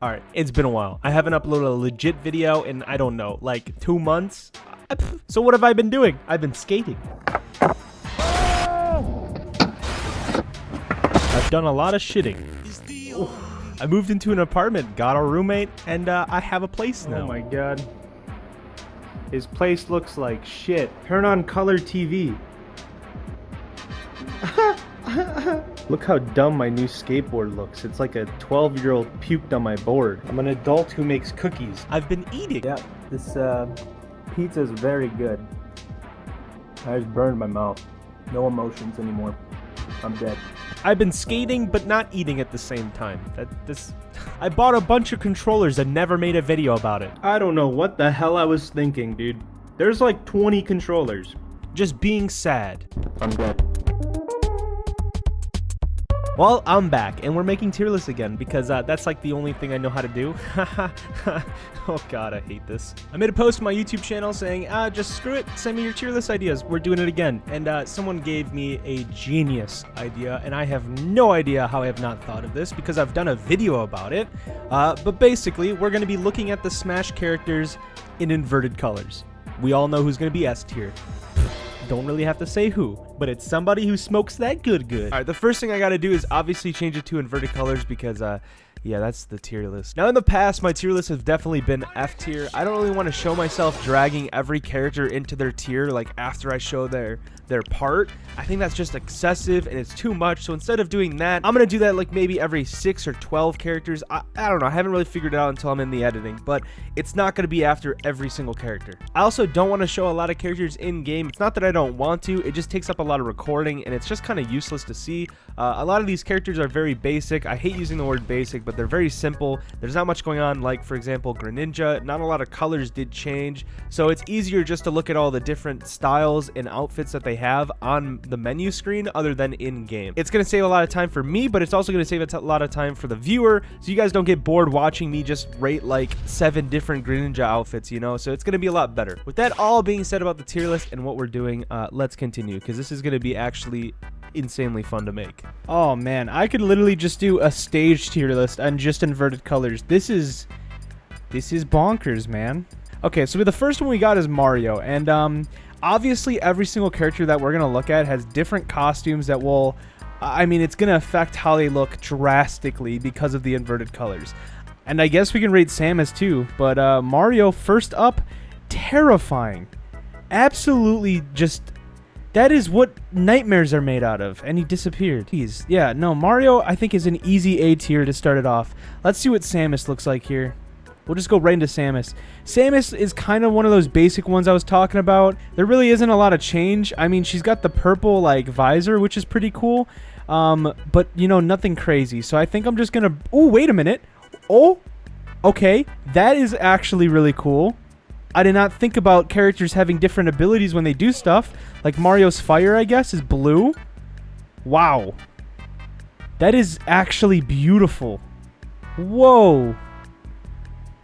Alright, it's been a while. I haven't uploaded a legit video in, I don't know, like 2 months. So what have I been doing? I've been skating. I've done a lot of shitting. Ooh. I moved into an apartment, got a roommate, and I have a place now. Oh my god. His place looks like shit. Turn on color TV. Look how dumb my new skateboard looks. It's like a 12-year-old puked on my board. I'm an adult who makes cookies. I've been eating. Yeah, this pizza is very good. I just burned my mouth. No emotions anymore. I'm dead. I've been skating, but not eating at the same time. I bought a bunch of controllers and never made a video about it. I don't know what the hell I was thinking, dude. There's like 20 controllers. Just being sad. I'm dead. Well, I'm back, and we're making tier lists again, because that's like the only thing I know how to do. Oh god, I hate this. I made a post on my YouTube channel saying, just screw it, send me your tier list ideas, we're doing it again. And someone gave me a genius idea, and I have no idea how I have not thought of this, because I've done a video about it. But basically, we're going to be looking at the Smash characters in inverted colors. We all know who's going to be S tier. Don't really have to say who, but it's somebody who smokes that good. Alright, the first thing I gotta do is obviously change it to inverted colors because, yeah, that's the tier list. Now, in the past, my tier lists have definitely been F tier. I don't really want to show myself dragging every character into their tier, like, after I show their part. I think that's just excessive and it's too much, so instead of doing that, I'm gonna do that, like, maybe every 6 or 12 characters. I don't know, I haven't really figured it out until I'm in the editing, but it's not gonna be after every single character. I also don't want to show a lot of characters in-game. It's not that I don't want to, it just takes up a lot of recording, and it's just kind of useless to see. A lot of these characters are very basic. I hate using the word basic, but they're very simple. There's not much going on, like, for example, Greninja. Not a lot of colors did change, so it's easier just to look at all the different styles and outfits that they have on the menu screen other than in-game. It's going to save a lot of time for me, but it's also going to save a lot of time for the viewer, so you guys don't get bored watching me just rate like 7 different Greninja outfits, you know, so it's going to be a lot better. With that all being said about the tier list and what we're doing, let's continue, because this is going to be actually insanely fun to make. Oh man, I could literally just do a stage tier list and just inverted colors. This is bonkers, man. Okay, so the first one we got is Mario, and obviously every single character that we're gonna look at has different costumes that will, I mean, it's gonna affect how they look drastically because of the inverted colors. And I guess we can rate Samus too, but Mario first up, terrifying. Absolutely just, that is what nightmares are made out of, and he disappeared. Jeez, yeah, no, Mario I think is an easy A tier to start it off. Let's see what Samus looks like here. We'll just go right into Samus. Samus is kind of one of those basic ones I was talking about. There really isn't a lot of change. I mean, she's got the purple, like, visor, which is pretty cool. But, you know, nothing crazy. So I think I'm just gonna... Oh, wait a minute. Oh, okay. That is actually really cool. I did not think about characters having different abilities when they do stuff. Like Mario's fire, I guess, is blue. Wow. That is actually beautiful. Whoa.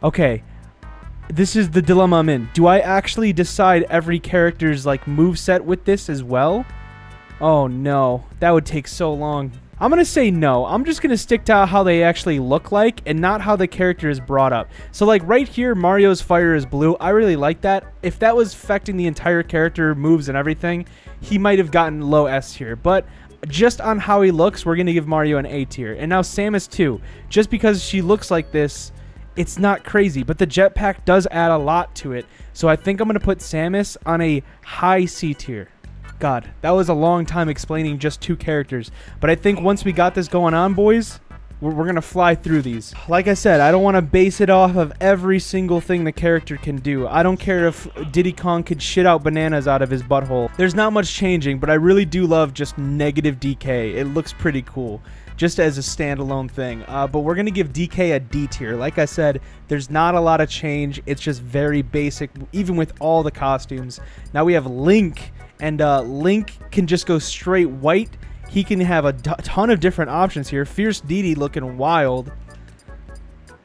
Okay, this is the dilemma I'm in. Do I actually decide every character's, like, moveset with this as well? Oh no, that would take so long. I'm gonna say no. I'm just gonna stick to how they actually look like and not how the character is brought up. So, like, right here, Mario's fire is blue. I really like that. If that was affecting the entire character, moves and everything, he might have gotten low S tier. But just on how he looks, we're gonna give Mario an A tier. And now Samus too. Just because she looks like this, it's not crazy, but the jetpack does add a lot to it. So I think I'm going to put Samus on a high C tier. God, that was a long time explaining just 2 characters. But I think once we got this going on, boys, we're going to fly through these. Like I said, I don't want to base it off of every single thing the character can do. I don't care if Diddy Kong could shit out bananas out of his butthole. There's not much changing, but I really do love just negative DK. It looks pretty cool, just as a standalone thing. But we're going to give DK a D tier. Like I said, there's not a lot of change. It's just very basic, even with all the costumes. Now we have Link, and Link can just go straight white. He can have a ton of different options here. Fierce Diddy looking wild.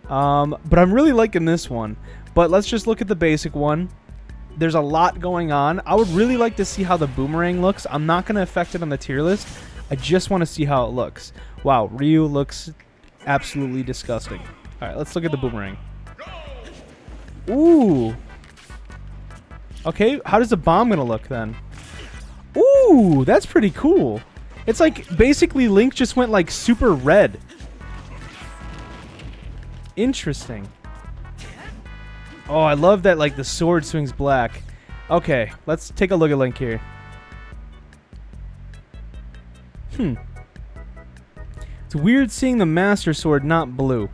But I'm really liking this one. But let's just look at the basic one. There's a lot going on. I would really like to see how the boomerang looks. I'm not going to affect it on the tier list. I just want to see how it looks. Wow, Ryu looks absolutely disgusting. All right, let's look at the boomerang. Ooh. Okay, how does the bomb gonna look then? Ooh, that's pretty cool. It's like basically Link just went like super red. Interesting. Oh, I love that like the sword swings black. Okay, let's take a look at Link here. It's weird seeing the Master Sword not blue.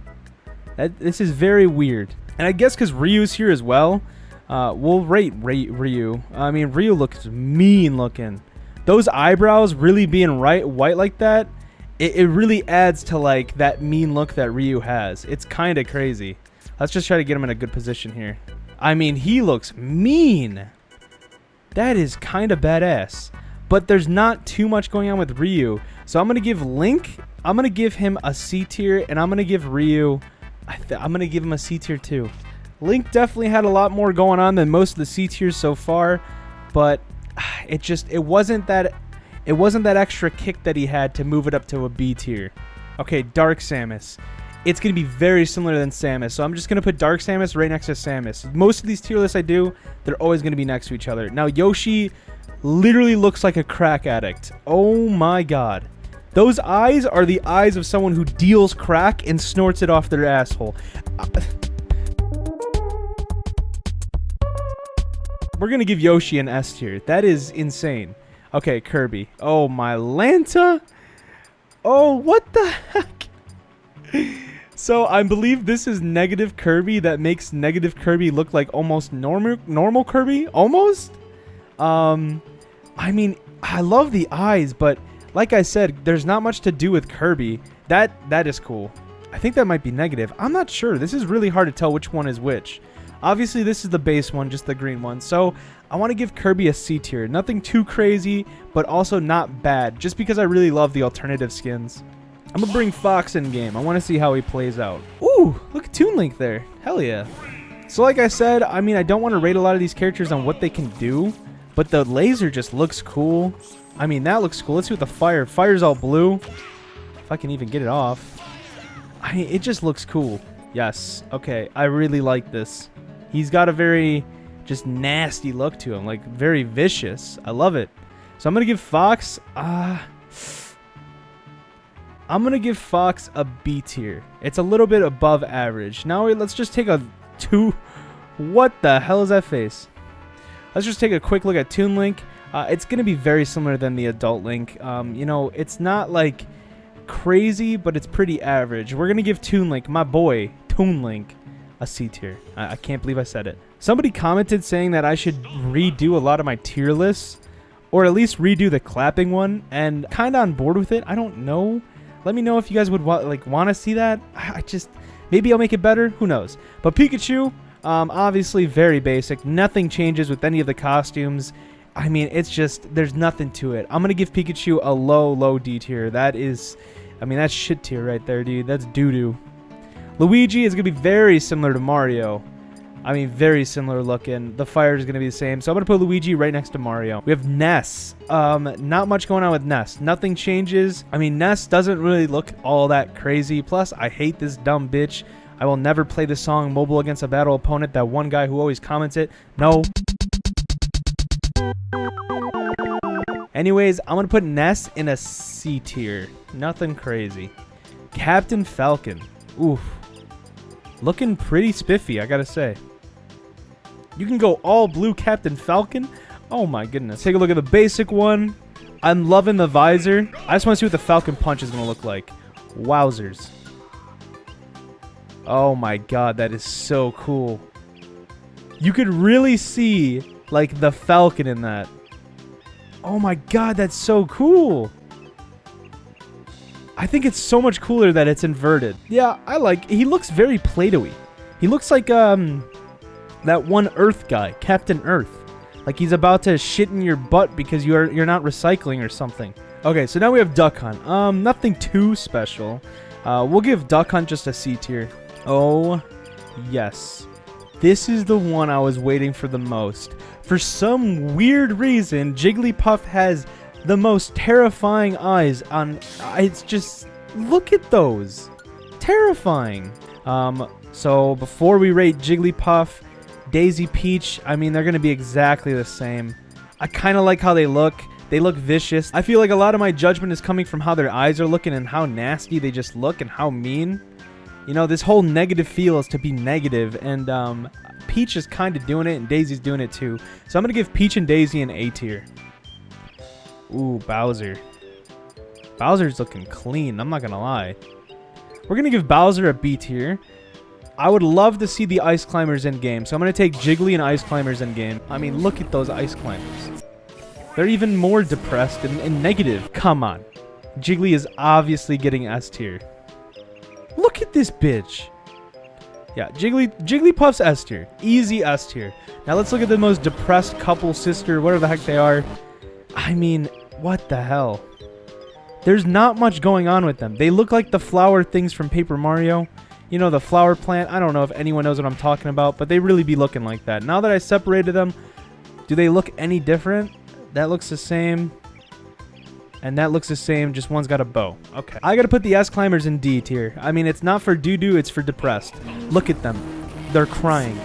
This is very weird. And I guess because Ryu's here as well, we'll rate Ryu. I mean, Ryu looks mean looking. Those eyebrows really being white like that, it really adds to like that mean look that Ryu has. It's kind of crazy. Let's just try to get him in a good position here. I mean, he looks mean. That is kind of badass. But there's not too much going on with Ryu. So I'm going to give Link, I'm going to give him a C tier, and I'm going to give Ryu, I'm going to give him a C tier too. Link definitely had a lot more going on than most of the C tiers so far, but it wasn't that extra kick that he had to move it up to a B tier. Okay, Dark Samus. It's going to be very similar than Samus, so I'm just going to put Dark Samus right next to Samus. Most of these tier lists I do, they're always going to be next to each other. Now, Yoshi literally looks like a crack addict. Oh my god. Those eyes are the eyes of someone who deals crack and snorts it off their asshole. We're going to give Yoshi an S tier. That is insane. Okay, Kirby. Oh, my Lanta. Oh, what the heck? So, I believe this is negative Kirby that makes negative Kirby look like almost normal Kirby? Almost? I mean, I love the eyes, but like I said, there's not much to do with Kirby. That is cool. I think that might be negative. I'm not sure. This is really hard to tell which one is which. Obviously, this is the base one, just the green one. So, I want to give Kirby a C tier. Nothing too crazy, but also not bad, just because I really love the alternative skins. I'm going to bring Fox in game. I want to see how he plays out. Ooh, look at Toon Link there. Hell yeah. So like I said, I mean, I don't want to rate a lot of these characters on what they can do, but the laser just looks cool. I mean, that looks cool. Let's see what the fire. Fire's all blue. If I can even get it off. I mean, it just looks cool. Yes. Okay, I really like this. He's got a very just nasty look to him, like very vicious. I love it. So I'm going to give Fox... I'm going to give Fox a B tier. It's a little bit above average. Now let's just take a 2. What the hell is that face? Let's just take a quick look at Toon Link. It's going to be very similar than the adult Link. You know, it's not like crazy, but it's pretty average. We're going to give Toon Link, my boy, Toon Link, a C tier. I can't believe I said it. Somebody commented saying that I should redo a lot of my tier lists, or at least redo the clapping one, and kind of on board with it. I don't know. Let me know if you guys would want to see that. Maybe I'll make it better. Who knows? But Pikachu, obviously very basic. Nothing changes with any of the costumes. I mean, it's just, there's nothing to it. I'm going to give Pikachu a low D tier. That is, I mean, that's shit tier right there, dude. That's doo-doo. Luigi is going to be very similar to Mario. I mean, very similar looking. The fire is going to be the same. So I'm going to put Luigi right next to Mario. We have Ness. Not much going on with Ness. Nothing changes. I mean, Ness doesn't really look all that crazy. Plus, I hate this dumb bitch. I will never play this song mobile against a battle opponent. That one guy who always comments it. No. Anyways, I'm going to put Ness in a C tier. Nothing crazy. Captain Falcon. Oof. Looking pretty spiffy, I gotta say. You can go all blue Captain Falcon. Oh my goodness. Take a look at the basic one. I'm loving the visor. I just want to see what the Falcon Punch is going to look like. Wowzers. Oh my god, that is so cool. You could really see, like, the Falcon in that. Oh my god, that's so cool. I think it's so much cooler that it's inverted. Yeah, he looks very Play-Doh-y. He looks like, that one Earth guy, Captain Earth. Like he's about to shit in your butt because you're not recycling or something. Okay, so now we have Duck Hunt. Nothing too special. We'll give Duck Hunt just a C tier. Oh, yes. This is the one I was waiting for the most. For some weird reason, Jigglypuff has the most terrifying eyes on... It's just... Look at those. Terrifying. So before we rate Jigglypuff, Daisy, Peach, I mean, they're going to be exactly the same. I kind of like how they look. They look vicious. I feel like a lot of my judgment is coming from how their eyes are looking and how nasty they just look and how mean. You know, this whole negative feel is to be negative, and Peach is kind of doing it, and Daisy's doing it too. So I'm going to give Peach and Daisy an A tier. Ooh, Bowser. Bowser's looking clean, I'm not going to lie. We're going to give Bowser a B tier. I would love to see the Ice Climbers in game, so I'm going to take Jiggly and Ice Climbers in game. I mean, look at those Ice Climbers. They're even more depressed and negative. Come on. Jiggly is obviously getting S tier. Look at this bitch. Yeah, Jigglypuff's S tier. Easy S tier. Now let's look at the most depressed couple, sister, whatever the heck they are. I mean, what the hell? There's not much going on with them. They look like the flower things from Paper Mario. You know, the flower plant. I don't know if anyone knows what I'm talking about, but they really be looking like that. Now that I separated them, do they look any different? That looks the same. And that looks the same, just one's got a bow. Okay. I gotta put the S Climbers in D tier. I mean, it's not for doo-doo, it's for depressed. Look at them. They're crying.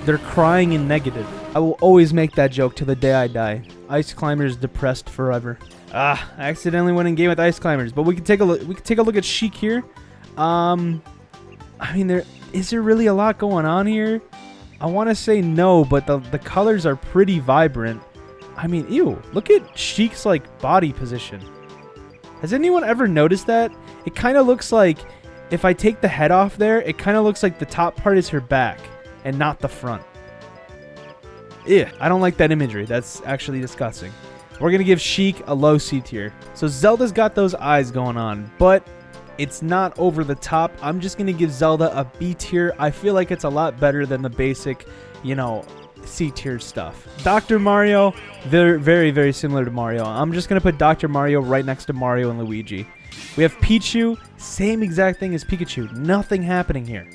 They're crying in negative. I will always make that joke to the day I die. Ice Climbers depressed forever. I accidentally went in game with Ice Climbers, but we can take a look. We can take a look at Sheikh here. I mean, is there really a lot going on here? I want to say no, but the colors are pretty vibrant. I mean, ew, look at Sheikh's like body position. Has anyone ever noticed that? It kind of looks like, if I take the head off there, it kind of looks like the top part is her back and not the front. Ew, I don't like that imagery. That's actually disgusting. We're going to give Sheikh a low C tier. So Zelda's got those eyes going on, but it's not over the top. I'm just going to give Zelda a B tier. I feel like it's a lot better than the basic, you know, C tier stuff. Dr. Mario, they're very, very similar to Mario. I'm just going to put Dr. Mario right next to Mario and Luigi. We have Pichu, same exact thing as Pikachu. Nothing happening here.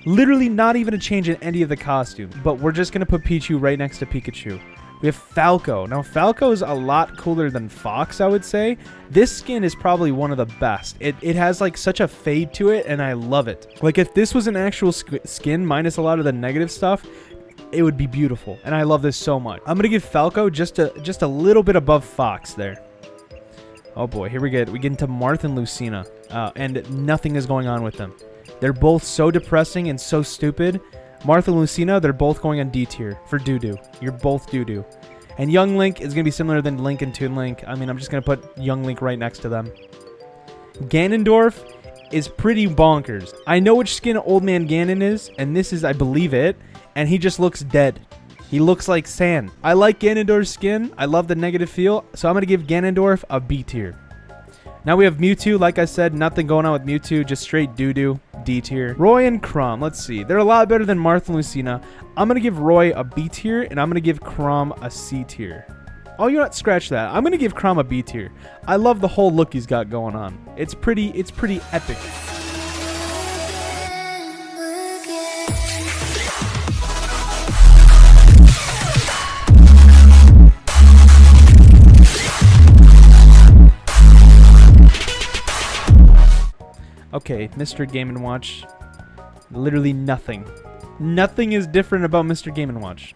Literally not even a change in any of the costume. But we're just going to put Pichu right next to Pikachu. We have Falco. Now, Falco is a lot cooler than Fox, I would say. This skin is probably one of the best. It has, like, such a fade to it, and I love it. Like, if this was an actual skin minus a lot of the negative stuff, it would be beautiful. And I love this so much. I'm going to give Falco just a little bit above Fox there. Oh, boy. Here we get into Marth and Lucina. And nothing is going on with them. They're both so depressing and so stupid. Marth and Lucina, they're both going on D tier for doo-doo. You're both doo-doo. And Young Link is going to be similar than Link and Toon Link. I mean, I'm just going to put Young Link right next to them. Ganondorf is pretty bonkers. I know which skin Old Man Ganon is, and this is, I believe it, and he just looks dead. He looks like sand. I like Ganondorf's skin. I love the negative feel, so I'm going to give Ganondorf a B tier. Now we have Mewtwo. Like I said, nothing going on with Mewtwo. Just straight doo-doo. D tier. Roy and Chrom. Let's see. They're a lot better than Marth and Lucina. I'm going to give Roy a B tier, and I'm going to give Chrom a C tier. Oh, you know what? Scratch that. I'm going to give Chrom a B tier. I love the whole look he's got going on. It's pretty epic. Okay, Mr. Game & Watch. Literally nothing. Nothing is different about Mr. Game & Watch.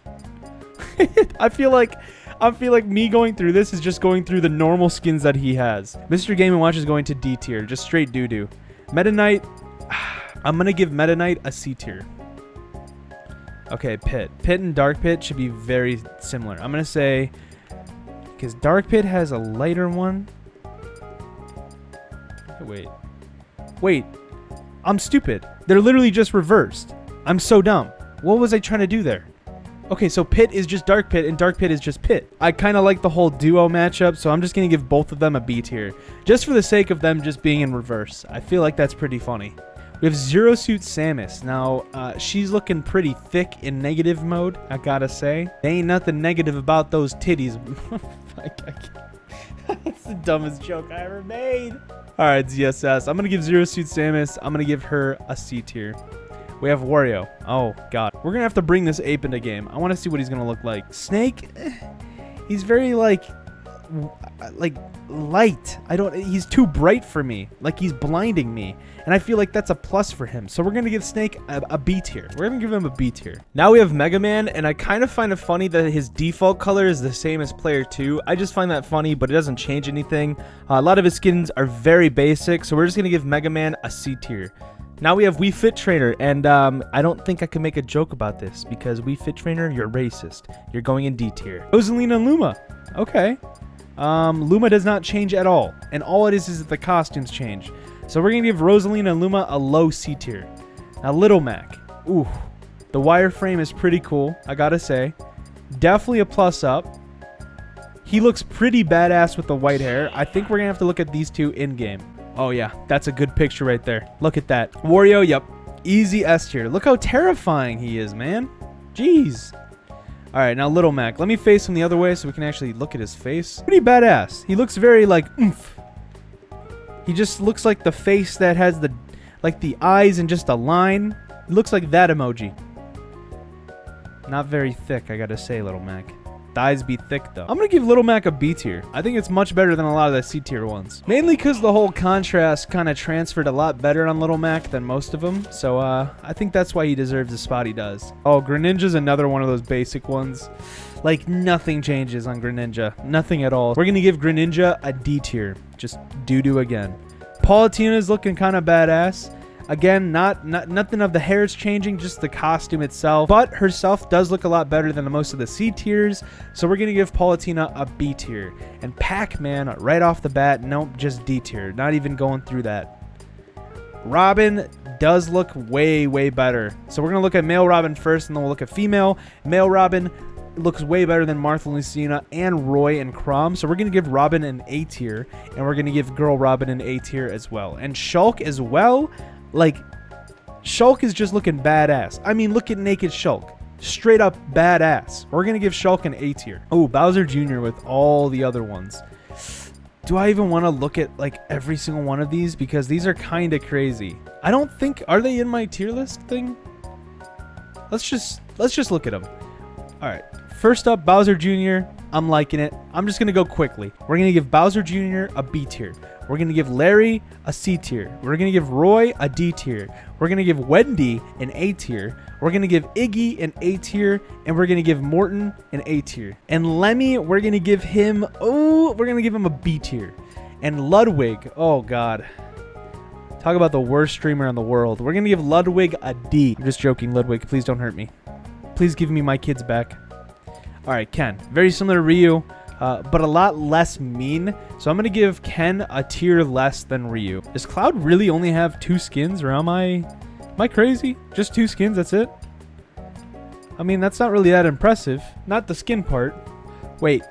I feel like me going through this is just going through the normal skins that he has. Mr. Game & Watch is going to D tier, just straight doo-doo. Meta Knight, I'm going to give Meta Knight a C tier. Okay, Pit. Pit and Dark Pit should be very similar. I'm going to say, because Dark Pit has a lighter one. Wait, I'm stupid. They're literally just reversed. I'm so dumb. What was I trying to do there? Okay, so Pit is just Dark Pit, and Dark Pit is just Pit. I kind of like the whole duo matchup, so I'm just going to give both of them a B tier. Just for the sake of them just being in reverse. I feel like that's pretty funny. We have Zero Suit Samus. Now, she's looking pretty thick in negative mode, I gotta say. There ain't nothing negative about those titties. That's the dumbest joke I ever made. Alright, ZSS. I'm going to give Zero Suit Samus. I'm going to give her a C tier. We have Wario. Oh, God. We're going to have to bring this ape into game. I want to see what he's going to look like. Snake? He's very, like, like light. He's too bright for me. Like he's blinding me. And I feel like that's a plus for him. So we're going to give Snake a B tier. We're going to give him a B tier. Now we have Mega Man, and I kind of find it funny that his default color is the same as player 2. I just find that funny, but it doesn't change anything. A lot of his skins are very basic, so we're just going to give Mega Man a C tier. Now we have Wii Fit Trainer, and I don't think I can make a joke about this, because Wii Fit Trainer, you're racist. You're going in D tier. Rosalina and Luma. Okay. Luma does not change at all, and all it is that the costumes change. So we're going to give Rosalina and Luma a low C tier. Now Little Mac. Ooh, the wireframe is pretty cool, I gotta say. Definitely a plus up. He looks pretty badass with the white hair. I think we're going to have to look at these two in-game. Oh yeah, that's a good picture right there. Look at that. Wario, yep. Easy S tier. Look how terrifying he is, man. Jeez. Alright, now Little Mac. Let me face him the other way so we can actually look at his face. Pretty badass. He looks very like oomph. He just looks like the face that has the eyes and just a line. It looks like that emoji. Not very thick, I gotta say, Little Mac. The eyes be thick though. I'm gonna give Little Mac a B tier. I think it's much better than a lot of the C tier ones. Mainly because the whole contrast kind of transferred a lot better on Little Mac than most of them. So I think that's why he deserves the spot he does. Oh, Greninja's another one of those basic ones. Like nothing changes on Greninja. Nothing at all. We're gonna give Greninja a D tier. Just doo-doo again. Palutena's looking kind of badass. Again, nothing of the hair is changing, just the costume itself. But herself does look a lot better than most of the C tiers. So we're going to give Palutena a B tier. And Pac-Man, right off the bat, nope, just D tier. Not even going through that. Robin does look way, way better. So we're going to look at male Robin first, and then we'll look at female. Male Robin looks way better than Martha Lucina and Roy and Crom. So we're going to give Robin an A tier. And we're going to give girl Robin an A tier as well. And Shulk as well. Like, Shulk is just looking badass. I mean, look at naked Shulk. Straight up badass. We're going to give Shulk an A tier. Oh, Bowser Jr. with all the other ones. Do I even want to look at, like, every single one of these? Because these are kind of crazy. I don't think... Are they in my tier list thing? Let's just look at them. All right. First up, Bowser Jr. I'm liking it. I'm just going to go quickly. We're going to give Bowser Jr. a B tier. We're going to give Larry a C tier. We're going to give Roy a D tier. We're going to give Wendy an A tier. We're going to give Iggy an A tier. And we're going to give Morton an A tier. And Lemmy, we're going to give him... Oh, we're going to give him a B tier. And Ludwig, oh God. Talk about the worst streamer in the world. We're going to give Ludwig a D. I'm just joking, Ludwig. Please don't hurt me. Please give me my kids back. All right, Ken. Very similar to Ryu. But a lot less mean. So I'm going to give Ken a tier less than Ryu. Does Cloud really only have 2 skins, or am I crazy? Just 2 skins, that's it? I mean, that's not really that impressive. Not the skin part. Wait.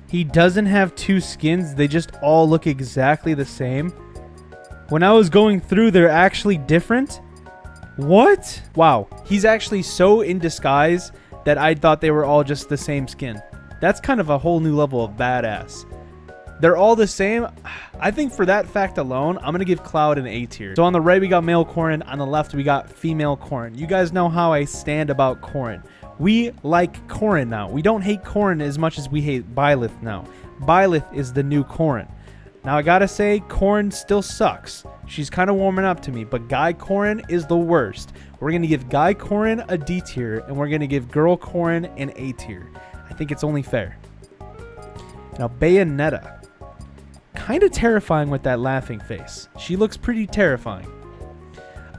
He doesn't have 2 skins. They just all look exactly the same. When I was going through, they're actually different? What? Wow. He's actually so in disguise that I thought they were all just the same skin. That's kind of a whole new level of badass. They're all the same. I think for that fact alone, I'm going to give Cloud an A tier. So on the right, we got male Corrin. On the left, we got female Corrin. You guys know how I stand about Corrin. We like Corrin now. We don't hate Corrin as much as we hate Byleth now. Byleth is the new Corrin. Now, I got to say, Corrin still sucks. She's kind of warming up to me, but Guy Corrin is the worst. We're going to give Guy Corrin a D tier, and we're going to give girl Corrin an A tier. I think it's only fair. Now, Bayonetta. Kind of terrifying with that laughing face. She looks pretty terrifying.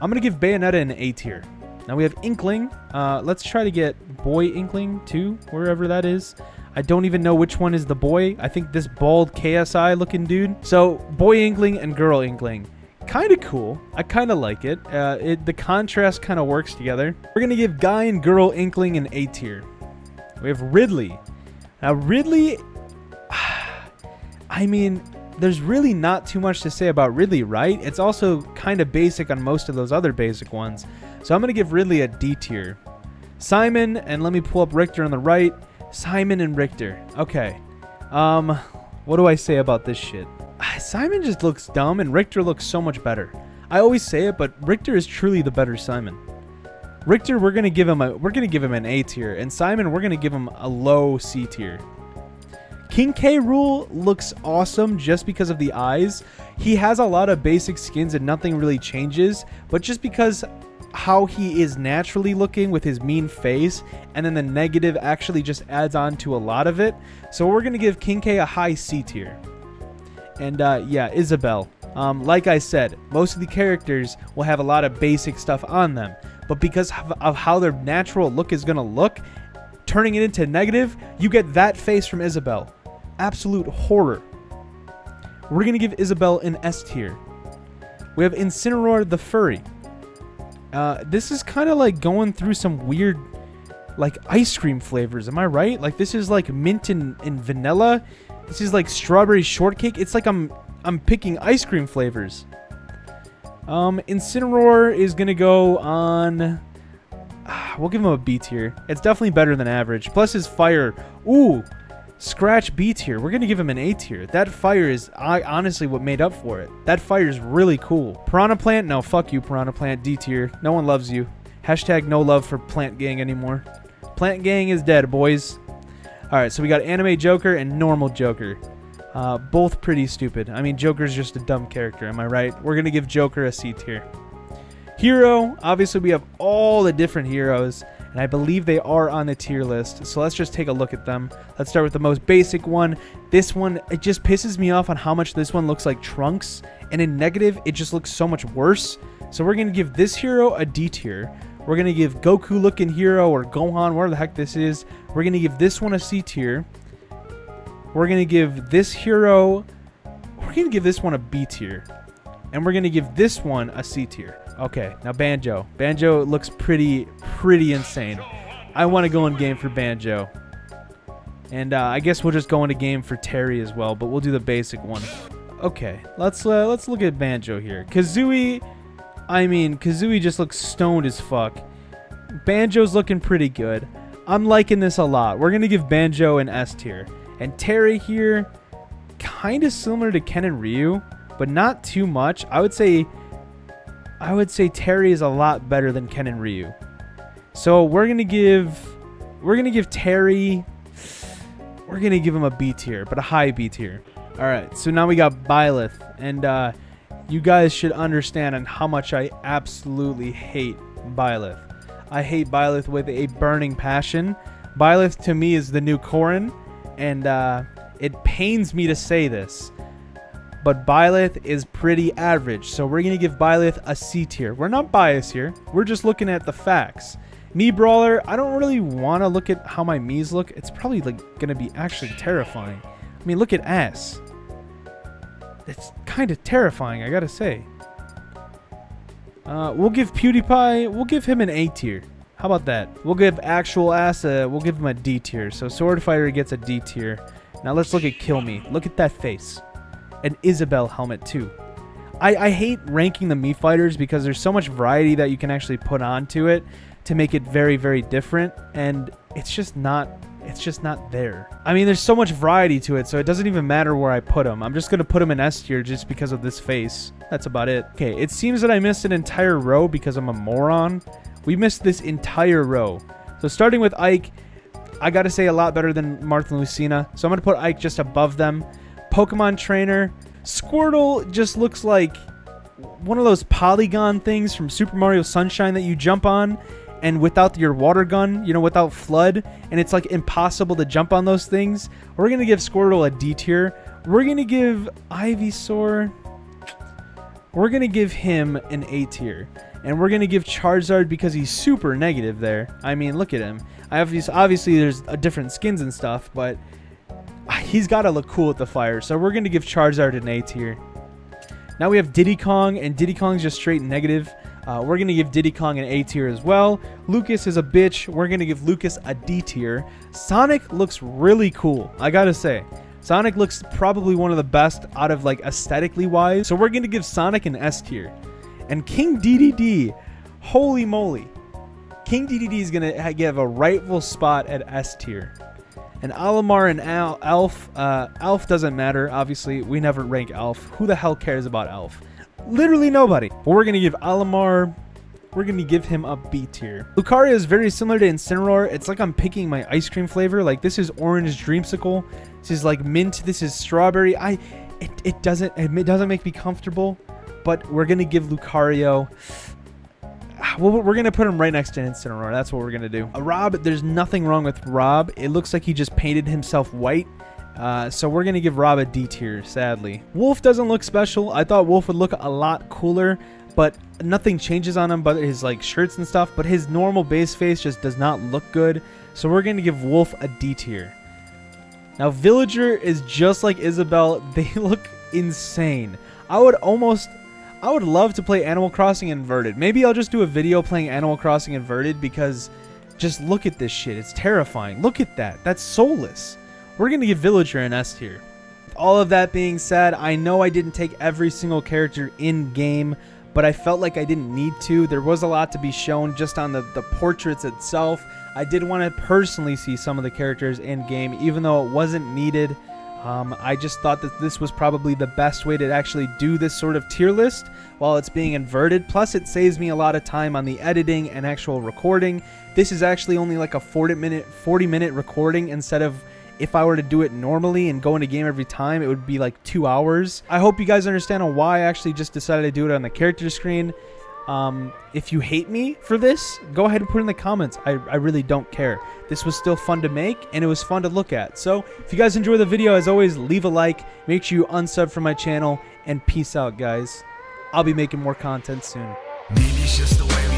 I'm going to give Bayonetta an A tier. Now, we have Inkling. Let's try to get Boy Inkling, too, wherever that is. I don't even know which one is the boy. I think this bald KSI looking dude. So, Boy Inkling and Girl Inkling. Kind of cool. I kind of like it. The contrast kind of works together. We're going to give Guy and Girl Inkling an A tier. We have Ridley. Now, Ridley, I mean, there's really not too much to say about Ridley, right? It's also kind of basic on most of those other basic ones. So I'm going to give Ridley a D tier. Simon, and let me pull up Richter on the right. Simon and Richter. Okay. What do I say about this shit? Simon just looks dumb, and Richter looks so much better. I always say it, but Richter is truly the better Simon. Richter, we're gonna give him an A tier, and Simon, we're gonna give him a low C tier. King K. Rool looks awesome just because of the eyes. He has a lot of basic skins and nothing really changes, but just because how he is naturally looking with his mean face, and then the negative actually just adds on to a lot of it. So we're going to give King K a high C tier. And yeah, Isabelle. Like I said, most of the characters will have a lot of basic stuff on them, but because of how their natural look is going to look, turning it into negative, you get that face from Isabelle. Absolute horror. We're going to give Isabelle an S tier. We have Incineroar the Furry. This is kind of like going through some weird, like, ice cream flavors. Am I right? Like, this is like mint and vanilla. This is like strawberry shortcake. It's like I'm picking ice cream flavors. Incineroar is going to go on... we'll give him a B tier. It's definitely better than average. Plus his fire. Ooh, scratch B tier. We're going to give him an A tier. That fire is honestly what made up for it. That fire is really cool. Piranha Plant? No, fuck you, Piranha Plant. D tier. No one loves you. Hashtag no love for Plant Gang anymore. Plant Gang is dead, boys. Alright, so we got Anime Joker and Normal Joker. Both pretty stupid. I mean, Joker's just a dumb character, am I right? We're going to give Joker a C tier. Hero, obviously we have all the different heroes, and I believe they are on the tier list, so let's just take a look at them. Let's start with the most basic one. This one, it just pisses me off on how much this one looks like Trunks, and in negative, it just looks so much worse. So we're going to give this hero a D tier. We're going to give Goku looking hero, or Gohan, whatever the heck this is. We're going to give this one a C tier. We're going to give this hero, we're going to give this one a B tier. And we're going to give this one a C tier. Okay, now Banjo. Banjo looks pretty insane. I want to go in game for Banjo. And I guess we'll just go into game for Terry as well, but we'll do the basic one. Okay, let's look at Banjo here. Kazooie, I mean, Kazooie just looks stoned as fuck. Banjo's looking pretty good. I'm liking this a lot. We're going to give Banjo an S tier. And Terry here, kind of similar to Ken and Ryu, but not too much. I would say Terry is a lot better than Ken and Ryu. So we're gonna give Terry, we're gonna give him a B tier, but a high B tier. All right, so now we got Byleth, and you guys should understand on how much I absolutely hate Byleth. I hate Byleth with a burning passion. Byleth to me is the new Corrin, and it pains me to say this, but Byleth is pretty average, so we're going to give Byleth a C tier. We're not biased here. We're just looking at the facts. Mii Brawler, I don't really want to look at how my Miis look. It's probably like going to be actually terrifying. I mean, look at ass. It's kind of terrifying, I got to say. We'll give PewDiePie, we'll give him an A tier. How about that? We'll give actual ass, we'll give him a D tier. So Sword Fighter gets a D tier. Now let's look at Kill Me. Look at that face. An Isabelle helmet too. I hate ranking the Mii fighters because there's so much variety that you can actually put onto it to make it very, very different, and it's just not there. I mean, there's so much variety to it, so it doesn't even matter where I put them. I'm just gonna put them in S tier just because of this face. That's about it. Okay, it seems that I missed an entire row because I'm a moron. We missed this entire row. So starting with Ike, I gotta say a lot better than Martha and Lucina, so I'm gonna put Ike just above them. Pokemon Trainer, Squirtle just looks like one of those polygon things from Super Mario Sunshine that you jump on, and without your water gun, you know, without FLUDD, and it's like impossible to jump on those things. We're gonna give Squirtle a D tier. We're gonna give Ivysaur, we're gonna give him an A tier. And we're gonna give Charizard because he's super negative there. I mean, look at him. Obviously there's different skins and stuff, but he's got to look cool with the fire, so we're going to give Charizard an A tier. Now we have Diddy Kong, and Diddy Kong's just straight negative. We're going to give Diddy Kong an A tier as well. Lucas is a bitch. We're going to give Lucas a D tier. Sonic looks really cool, I got to say. Sonic looks probably one of the best out of, like, aesthetically wise, so we're going to give Sonic an S tier. And King DDD, holy moly. King DDD is going to give a rightful spot at S tier. And Olimar and Alf, Alf doesn't matter, obviously. We never rank Alf. Who the hell cares about Alf? Literally nobody. But we're going to give Olimar we're going to give him a B tier. Lucario is very similar to Incineroar. It's like I'm picking my ice cream flavor. Like this is orange dreamsicle. This is like mint. This is strawberry. It doesn't make me comfortable, but we're going to give Lucario... Well, we're going to put him right next to Incineroar. That's what we're going to do. Rob, there's nothing wrong with Rob. It looks like he just painted himself white. So we're going to give Rob a D tier, sadly. Wolf doesn't look special. I thought Wolf would look a lot cooler, but nothing changes on him but his like shirts and stuff. But his normal base face just does not look good. So we're going to give Wolf a D tier. Now, Villager is just like Isabelle. They look insane. I would love to play Animal Crossing Inverted. Maybe I'll just do a video playing Animal Crossing Inverted because just look at this shit. It's terrifying. Look at that. That's soulless. We're going to give Villager an S tier. With all of that being said, I know I didn't take every single character in game, but I felt like I didn't need to. There was a lot to be shown just on the portraits itself. I did want to personally see some of the characters in game, even though it wasn't needed. I just thought that this was probably the best way to actually do this sort of tier list while it's being inverted. Plus, it saves me a lot of time on the editing and actual recording. This is actually only like a 40-minute recording instead of if I were to do it normally and go into game every time, it would be like 2 hours. I hope you guys understand on why I actually just decided to do it on the character screen. If you hate me for this, go ahead and put it in the comments. I really don't care. This was still fun to make, and it was fun to look at. So, if you guys enjoyed the video, as always, leave a like. Make sure you unsub from my channel, and peace out, guys. I'll be making more content soon. Maybe it's just the way